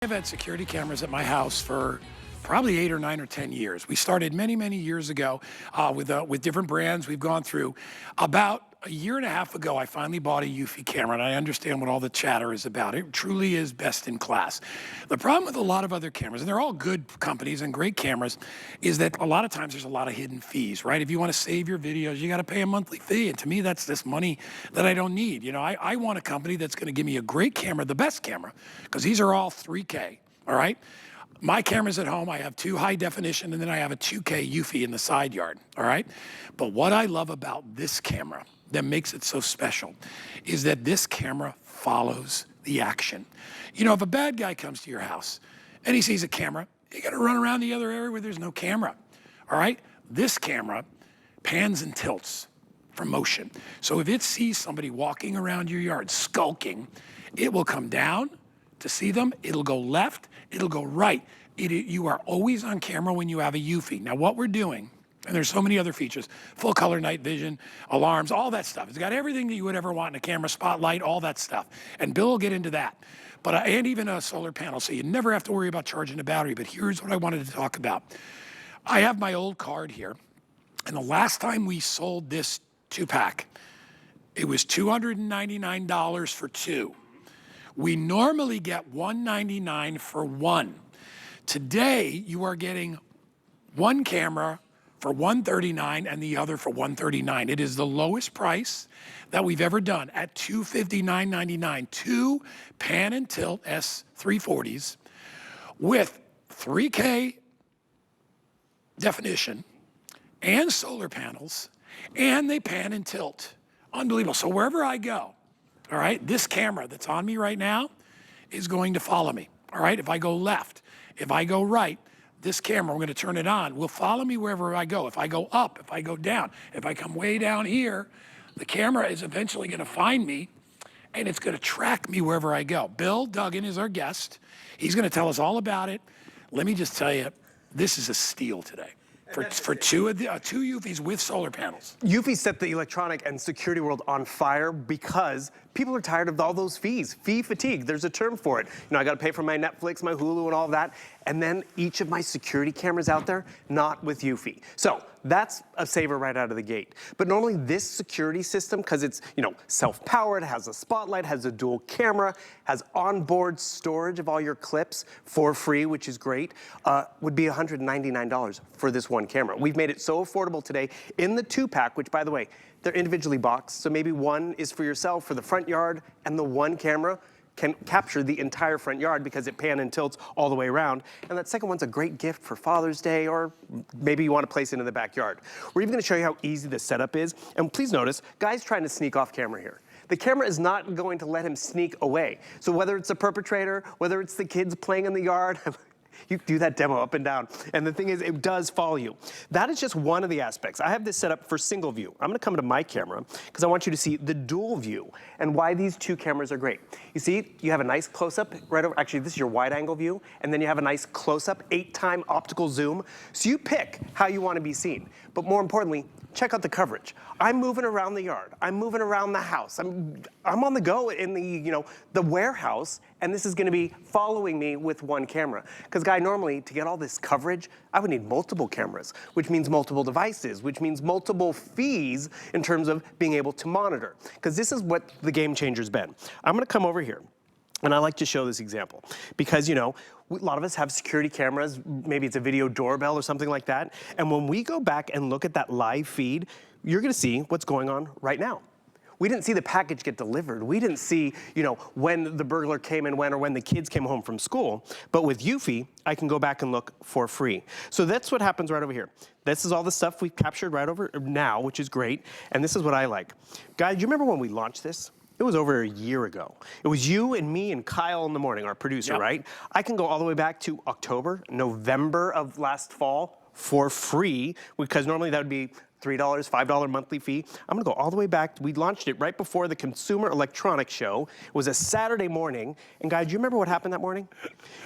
I've had security cameras at my house for probably 8 or 9 or 10 years. We started many, many years ago with different brands we've gone through. About a year and a half ago, I finally bought a Eufy camera, and I understand what all the chatter is about. It truly is best in class. The problem with a lot of other cameras, and they're all good companies and great cameras, is that a lot of times there's a lot of hidden fees, right? If you want to save your videos, you got to pay a monthly fee, and to me, that's this money that I don't need. You know, I want a company that's going to give me a great camera, the best camera, because these are all 3K, all right? My cameras at home, I have 2 high definition, and then I have a 2K Eufy in the side yard, all right? But what I love about this camera that makes it so special is that this camera follows the action. You know, if a bad guy comes to your house and he sees a camera, you gotta run around the other area where there's no camera, all right? This camera pans and tilts for motion. So if it sees somebody walking around your yard skulking, it will come down to see them, it'll go left, it'll go right. You are always on camera when you have a Eufy. Now what we're doing, and there's so many other features, full color night vision, alarms, all that stuff. It's got everything that you would ever want in a camera, spotlight, all that stuff. And Bill will get into that. But and even a solar panel, so you never have to worry about charging the battery. But here's what I wanted to talk about. I have my old card here, and the last time we sold this 2-pack, it was $299 for 2. We normally get $199 for 1. Today, you are getting one camera for $139 and the other for $139. It is the lowest price that we've ever done at $259.99. 2 pan and tilt S340s with 3K definition and solar panels, and they pan and tilt. Unbelievable. So wherever I go, all right, this camera that's on me right now is going to follow me, all right? If I go left, if I go right, this camera, we're gonna turn it on, will follow me wherever I go. If I go up, if I go down, if I come way down here, the camera is eventually gonna find me and it's gonna track me wherever I go. Bill Duggan is our guest. He's gonna tell us all about it. Let me just tell you, this is a steal today. For two Eufys with solar panels. Eufy set the electronic and security world on fire because people are tired of all those fees. Fee fatigue, there's a term for it. You know, I gotta pay for my Netflix, my Hulu, and all that. And then each of my security cameras out there, not with Eufy. So that's a saver right out of the gate. But normally this security system, because it's, you know, self-powered, has a spotlight, has a dual camera, has onboard storage of all your clips for free, which is great, would be $199 for this one camera. We've made it so affordable today in the 2-pack, which by the way, they're individually boxed. So maybe one is for yourself for the front yard, and the one camera can capture the entire front yard because it pan and tilts all the way around. And that second one's a great gift for Father's Day, or maybe you want to place it in the backyard. We're even going to show you how easy the setup is. And please notice, guy's trying to sneak off camera here. The camera is not going to let him sneak away. So whether it's a perpetrator, whether it's the kids playing in the yard, you do that demo up and down. And the thing is, it does follow you. That is just one of the aspects. I have this set up for single view. I'm gonna come to my camera because I want you to see the dual view and why these 2 cameras are great. You see, you have a nice close-up right over, actually this is your wide angle view, and then you have a nice close-up 8-time optical zoom. So you pick how you wanna be seen. But more importantly, check out the coverage. I'm moving around the yard. I'm moving around the house. I'm on the go in the, you know, the warehouse, and this is gonna be following me with one camera. Because guy, normally to get all this coverage, I would need multiple cameras, which means multiple devices, which means multiple fees in terms of being able to monitor. Because this is what the game changer's been. I'm gonna come over here. And I like to show this example because, you know, a lot of us have security cameras, maybe it's a video doorbell or something like that. And when we go back and look at that live feed, you're gonna see what's going on right now. We didn't see the package get delivered. We didn't see, you know, when the burglar came and went or when the kids came home from school. But with Eufy, I can go back and look for free. So that's what happens right over here. This is all the stuff we've captured right over now, which is great. And this is what I like. Guys, do you remember when we launched this? It was over a year ago. It was you and me and Kyle in the morning, our producer, yep. Right? I can go all the way back to October, November of last fall for free, because normally that would be $3, $5 monthly fee. I'm gonna go all the way back. We launched it right before the Consumer Electronics Show. It was a Saturday morning. And guys, do you remember what happened that morning?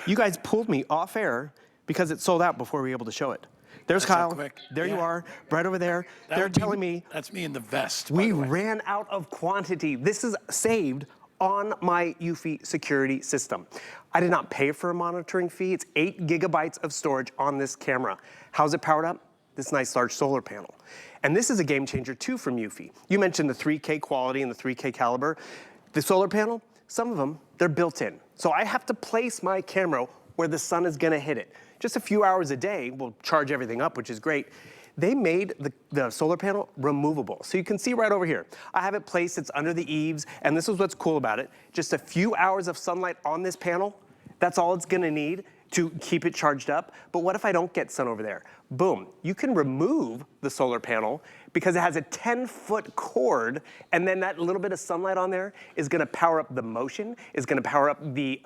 You guys pulled me off air because it sold out before we were able to show it. There's Kyle. There you are, right over there. They're telling me. That's me in the vest. We ran out of quantity. This is saved on my Eufy security system. I did not pay for a monitoring fee. It's 8 gigabytes of storage on this camera. How's it powered up? This nice large solar panel. And this is a game changer too from Eufy. You mentioned the 3K quality and the 3K caliber. The solar panel, some of them, they're built in. So I have to place my camera where the sun is gonna hit it. Just a few hours a day will charge everything up, which is great. They made the solar panel removable. So you can see right over here. I have it placed, it's under the eaves, and this is what's cool about it. Just a few hours of sunlight on this panel, that's all it's gonna need to keep it charged up. But what if I don't get sun over there? Boom, you can remove the solar panel because it has a 10-foot cord, and then that little bit of sunlight on there is gonna power up the motion, is gonna power up the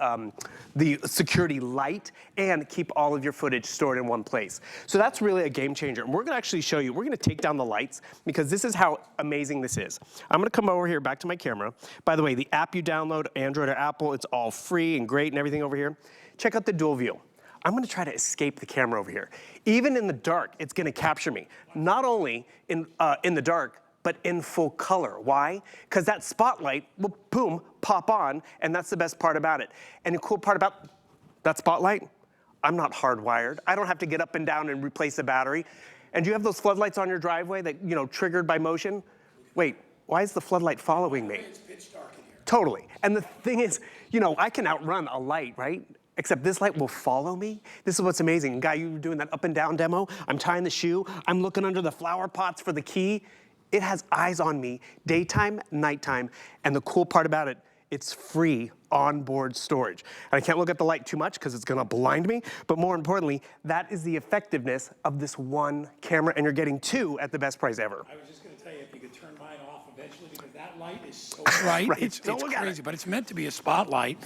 security light, and keep all of your footage stored in one place. So that's really a game changer. And we're gonna actually show you, we're gonna take down the lights because this is how amazing this is. I'm gonna come over here back to my camera. By the way, the app you download, Android or Apple, it's all free and great and everything over here. Check out the dual view. I'm gonna try to escape the camera over here. Even in the dark, it's gonna capture me. Not only in the dark, but in full color. Why? Because that spotlight will, boom, pop on, and that's the best part about it. And the cool part about that spotlight, I'm not hardwired. I don't have to get up and down and replace the battery. And do you have those floodlights on your driveway that, you know, triggered by motion? Wait, why is the floodlight following me? It's pitch dark in here. Totally. And the thing is, you know, I can outrun a light, right? Except this light will follow me. This is what's amazing. Guy, you were doing that up and down demo. I'm tying the shoe. I'm looking under the flower pots for the key. It has eyes on me, daytime, nighttime. And the cool part about it, it's free onboard storage. And I can't look at the light too much because it's gonna blind me. But more importantly, that is the effectiveness of this one camera, and you're getting two at the best price ever. I was just going to tell you if you could turn mine off eventually because that light is so bright. Right, It's don't look at crazy, it. but it's meant to be a spotlight.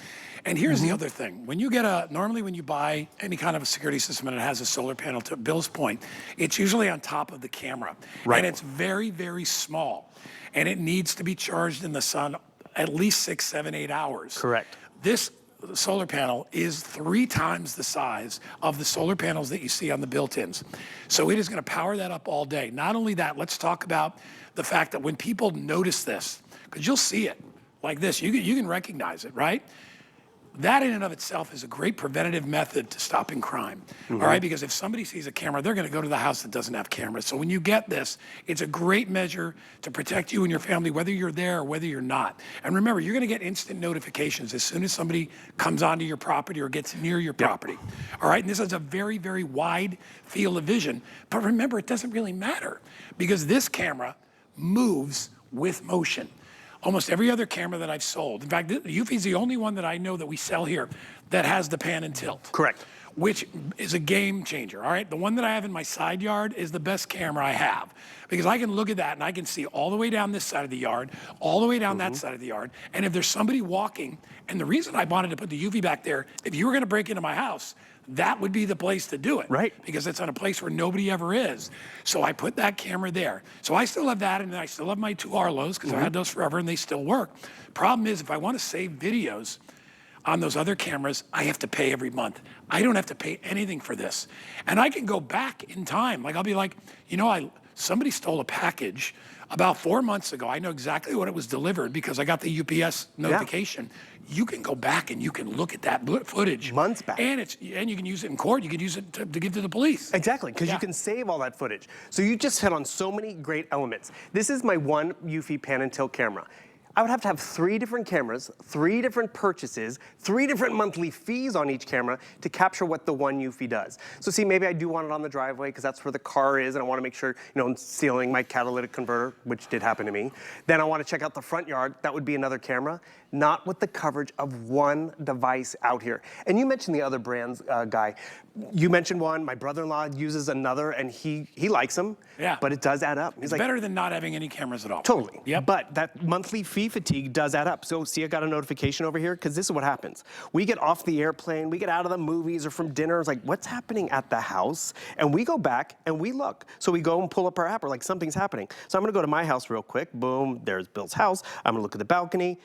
And here's the other thing. When you get normally when you buy any kind of a security system and it has a solar panel, to Bill's point, it's usually on top of the camera. Right. And it's very, very small. And it needs to be charged in the sun at least 6, 7, 8 hours. Correct. This solar panel is 3 times the size of the solar panels that you see on the built-ins. So it is going to power that up all day. Not only that, let's talk about the fact that when people notice this, because you'll see it like this, you can recognize it, right? That in and of itself is a great preventative method to stopping crime, all right? Because if somebody sees a camera, they're gonna go to the house that doesn't have cameras. So when you get this, it's a great measure to protect you and your family, whether you're there or whether you're not. And remember, you're gonna get instant notifications as soon as somebody comes onto your property or gets near your property, all right? And this is a very, very wide field of vision. But remember, it doesn't really matter because this camera moves with motion. Almost every other camera that I've sold, in fact, Eufy is the only one that I know that we sell here that has the pan and tilt. Correct. Which is a game changer, all right? The one that I have in my side yard is the best camera I have because I can look at that and I can see all the way down this side of the yard, all the way down that side of the yard. And if there's somebody walking, and the reason I wanted to put the Eufy back there, if you were gonna break into my house, that would be the place to do it. Right. Because it's on a place where nobody ever is. So I put that camera there. So I still have that, and I still have my 2 Arlos, because I had those forever, and they still work. Problem is, if I want to save videos on those other cameras, I have to pay every month. I don't have to pay anything for this. And I can go back in time. Like, I'll be like, you know, somebody stole a package about 4 months ago. I know exactly when it was delivered because I got the UPS notification. You can go back and you can look at that footage. Months back. And you can use it in court. You can use it to give to the police. Exactly, because you can save all that footage. So you just hit on so many great elements. This is my one Eufy pan and tilt camera. I would have to have 3 different cameras, 3 different purchases, 3 different monthly fees on each camera to capture what the one Eufy does. So see, maybe I do want it on the driveway because that's where the car is and I want to make sure, you know, I'm sealing my catalytic converter, which did happen to me. Then I want to check out the front yard. That would be another camera, not with the coverage of one device out here. And you mentioned the other brands, Guy. You mentioned one, my brother-in-law uses another and he likes them, but it does add up. He's It's like, better than not having any cameras at all. totally. Yep. But that monthly fee fatigue does add up. So see, I got a notification over here because this is what happens. We get off the airplane, we get out of the movies or from dinner. It's like, what's happening at the house? And we go back and we look. So we go and pull up our app. We're like, something's happening. So I'm gonna go to my house real quick. Boom, there's Bill's house. I'm gonna look at the balcony.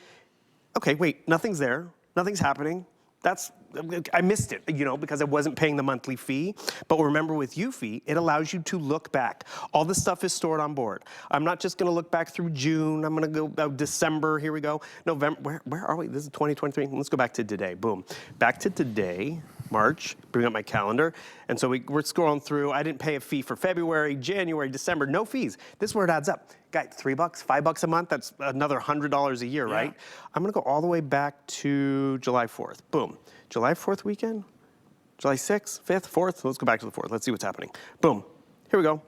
Okay, wait, nothing's there. Nothing's happening. That's I missed it, you know, because I wasn't paying the monthly fee. But remember with Eufy, it allows you to look back. All this stuff is stored on board. I'm not just gonna look back through June. I'm gonna go December, here we go. November, where are we? This is 2023. Let's go back to today, boom. Back to today, March, bring up my calendar. And so we're scrolling through. I didn't pay a fee for February, January, December, no fees. This is where it adds up. Got $3, $5 a month, that's another $100 a year, right? I'm gonna go all the way back to July 4th, boom. July 4th weekend, July 6th, 5th, 4th, let's go back to the 4th, let's see what's happening. Boom, here we go.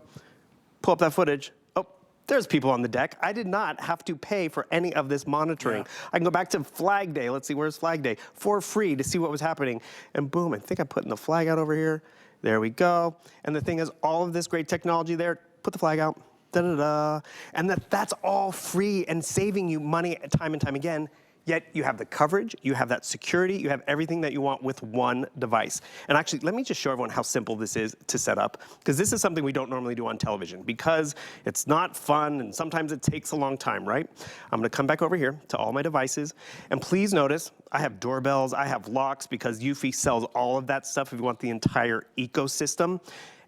Pull up that footage. Oh, there's people on the deck. I did not have to pay for any of this monitoring. I can go back to Flag Day, let's see, where's Flag Day? For free to see what was happening. And boom, I think I'm putting the flag out over here. There we go. And the thing is, all of this great technology there, put the flag out. Da-da-da. And that's all free and saving you money time and time again, yet you have the coverage, you have that security, you have everything that you want with one device. And actually, let me just show everyone how simple this is to set up, because this is something we don't normally do on television, because it's not fun and sometimes it takes a long time, right? I'm gonna come back over here to all my devices, and please notice, I have doorbells, I have locks, because Eufy sells all of that stuff if you want the entire ecosystem.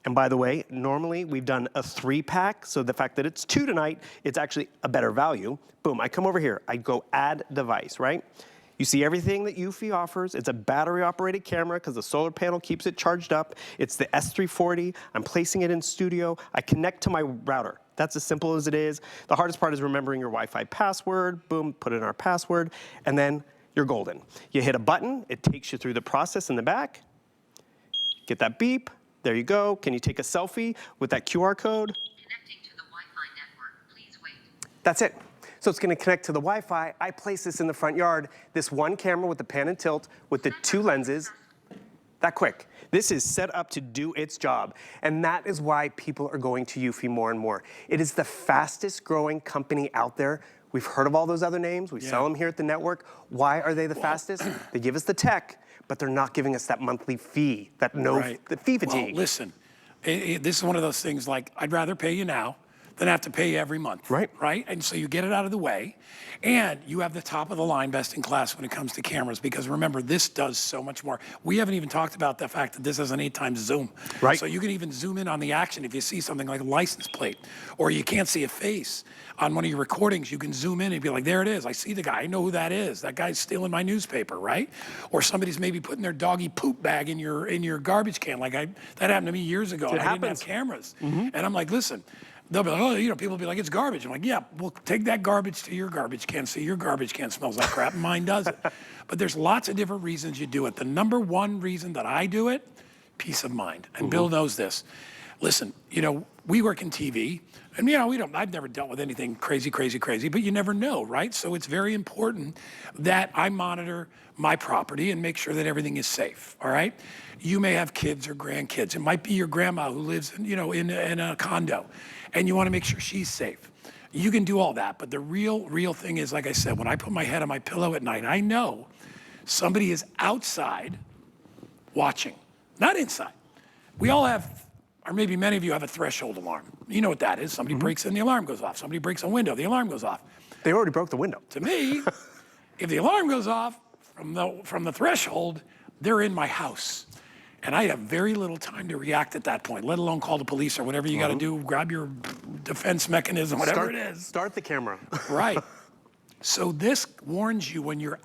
And by the way, normally we've done a 3-pack, so the fact that it's 2 tonight, it's actually a better value. Boom, I come over here, I go add device, right? You see everything that Eufy offers. It's a battery-operated camera because the solar panel keeps it charged up. It's the S340. I'm placing it in studio. I connect to my router. That's as simple as it is. The hardest part is remembering your Wi-Fi password. Boom, put in our password, and then you're golden. You hit a button, it takes you through the process in the back. Get that beep. There you go. Can you take a selfie with that QR code? Connecting to the Wi-Fi network. Please wait. That's it. So it's going to connect to the Wi-Fi. I place this in the front yard. This one camera with the pan and tilt with the 2 lenses. That quick. This is set up to do its job. And that is why people are going to Eufy more and more. It is the fastest growing company out there. We've heard of all those other names. We sell them here at the network. Why are they the fastest? They give us the tech, but they're not giving us that monthly fee, the fee fatigue. Well, listen, this is one of those things like, I'd rather pay you now than have to pay you every month. Right? And so you get it out of the way, and you have the top of the line, best in class when it comes to cameras, because remember, this does so much more. We haven't even talked about the fact that this has an 8x zoom. Right. So you can even zoom in on the action if you see something like a license plate, or you can't see a face on one of your recordings. You can zoom in and be like, there it is. I see the guy. I know who that is. That guy's stealing my newspaper, right? Or somebody's maybe putting their doggy poop bag in your garbage can. Like that happened to me years ago. It and I happens. didn't have cameras. And I'm like, listen, they'll be like, oh, you know, people will be like, it's garbage. I'm like, yeah, well, take that garbage to your garbage can. See, your garbage can smells like crap, and mine doesn't. But there's lots of different reasons you do it. The number one reason that I do it, peace of mind. And Bill knows this. Listen, you know, we work in TV, and you know, I've never dealt with anything crazy, but you never know, right? So it's very important that I monitor my property and make sure that everything is safe, all right? You may have kids or grandkids. It might be your grandma who lives, you know, in a condo, and you want to make sure she's safe. You can do all that, but the real thing is, like I said, when I put my head on my pillow at night, I know somebody is outside watching, not inside. We all have, or maybe many of you have a threshold alarm. You know what that is. Somebody breaks in, the alarm goes off. Somebody breaks a window, the alarm goes off. They already broke the window. To me, if the alarm goes off from the threshold, they're in my house. And I have very little time to react at that point, let alone call the police or whatever you got to do, grab your defense mechanism, whatever it is. Start the camera. Right. So this warns you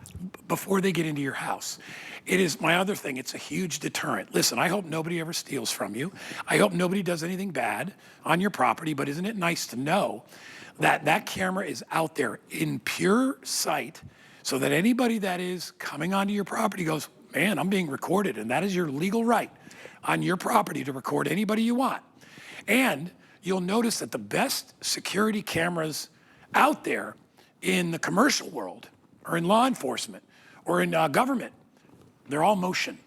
before they get into your house. It is my other thing, it's a huge deterrent. Listen, I hope nobody ever steals from you. I hope nobody does anything bad on your property, but isn't it nice to know that that camera is out there in pure sight so that anybody that is coming onto your property goes, man, I'm being recorded, and that is your legal right on your property to record anybody you want. And you'll notice that the best security cameras out there in the commercial world or in law enforcement or in government, they're all motion.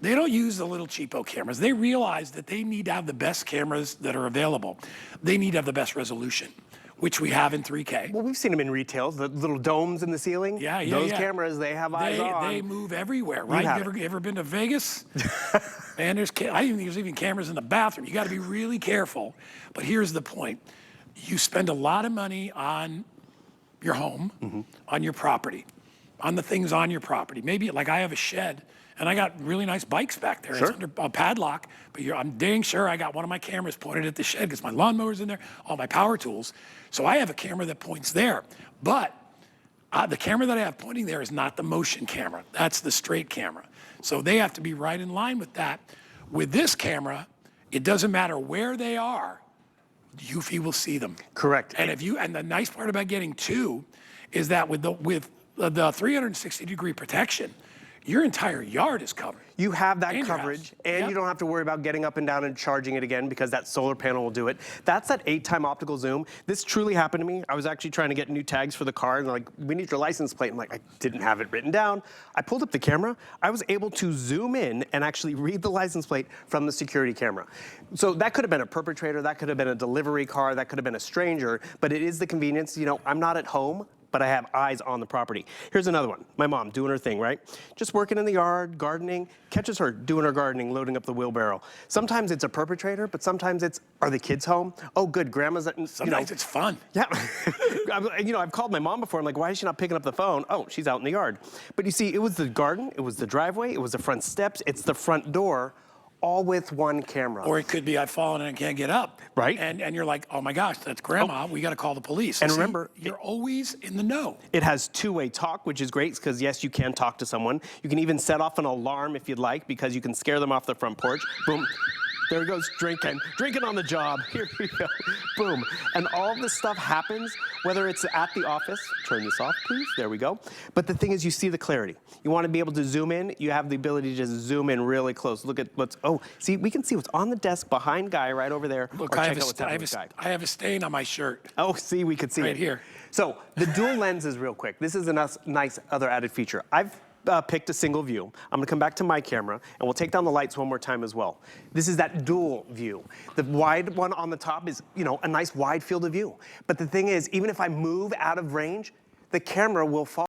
They don't use the little cheapo cameras. They realize that they need to have the best cameras that are available. They need to have the best resolution, which we have in 3K. Well, we've seen them in retail, the little domes in the ceiling. Those cameras, they have eyes on. They move everywhere, right? You ever been to Vegas? Man, there's even cameras in the bathroom. You got to be really careful. But here's the point. You spend a lot of money on your home, on your property, on the things on your property. Maybe like I have a shed And I got really nice bikes back there. Sure. It's under a padlock, but I'm dang sure I got one of my cameras pointed at the shed because my lawnmower's in there, all my power tools. So I have a camera that points there. But the camera that I have pointing there is not the motion camera. That's the straight camera. So they have to be right in line with that. With this camera, it doesn't matter where they are, Eufy will see them. Correct. And the nice part about getting two is that with the 360-degree protection, your entire yard is covered. You have that And your coverage, house. and Yep. you don't have to worry about getting up and down and charging it again because that solar panel will do it. That's that 8-time optical zoom. This truly happened to me. I was actually trying to get new tags for the car, and they're like, we need your license plate. I'm like, I didn't have it written down. I pulled up the camera. I was able to zoom in and actually read the license plate from the security camera. So that could have been a perpetrator, that could have been a delivery car, that could have been a stranger, but it is the convenience. You know, I'm not at home, but I have eyes on the property. Here's another one. My mom doing her thing, right? Just working in the yard, gardening, catches her doing her gardening, loading up the wheelbarrow. Sometimes it's a perpetrator, but sometimes it's, are the kids home? Oh, good, grandma's, Sometimes it's fun. yeah. I've called my mom before. I'm like, why is she not picking up the phone? Oh, she's out in the yard. But you see, it was the garden, it was the driveway, it was the front steps, it's the front door, all with one camera. Or it could be I've fallen and I can't get up. Right. And you're like, oh my gosh, that's grandma. We got to call the police. And See, remember, you're always in the know. It has two-way talk, which is great because, yes, you can talk to someone. You can even set off an alarm if you'd like because you can scare them off the front porch. Boom. There he goes, drinking on the job. Here we go. Boom. And all this stuff happens, whether it's at the office. Turn this off, please. There we go. But the thing is, you see the clarity. You want to be able to zoom in. You have the ability to just zoom in really close. Look at what's, oh, see, we can see what's on the desk behind Guy right over there. Look, or I check have, out what's happening with Guy. I have a stain on my shirt. Oh, see, we could see Right it. here. So the dual lenses real quick. This is a nice other added feature. I've picked a single view. I'm gonna come back to my camera and we'll take down the lights one more time as well. This is that dual view. The wide one on the top is, you know, a nice wide field of view. But the thing is, even if I move out of range, the camera will follow.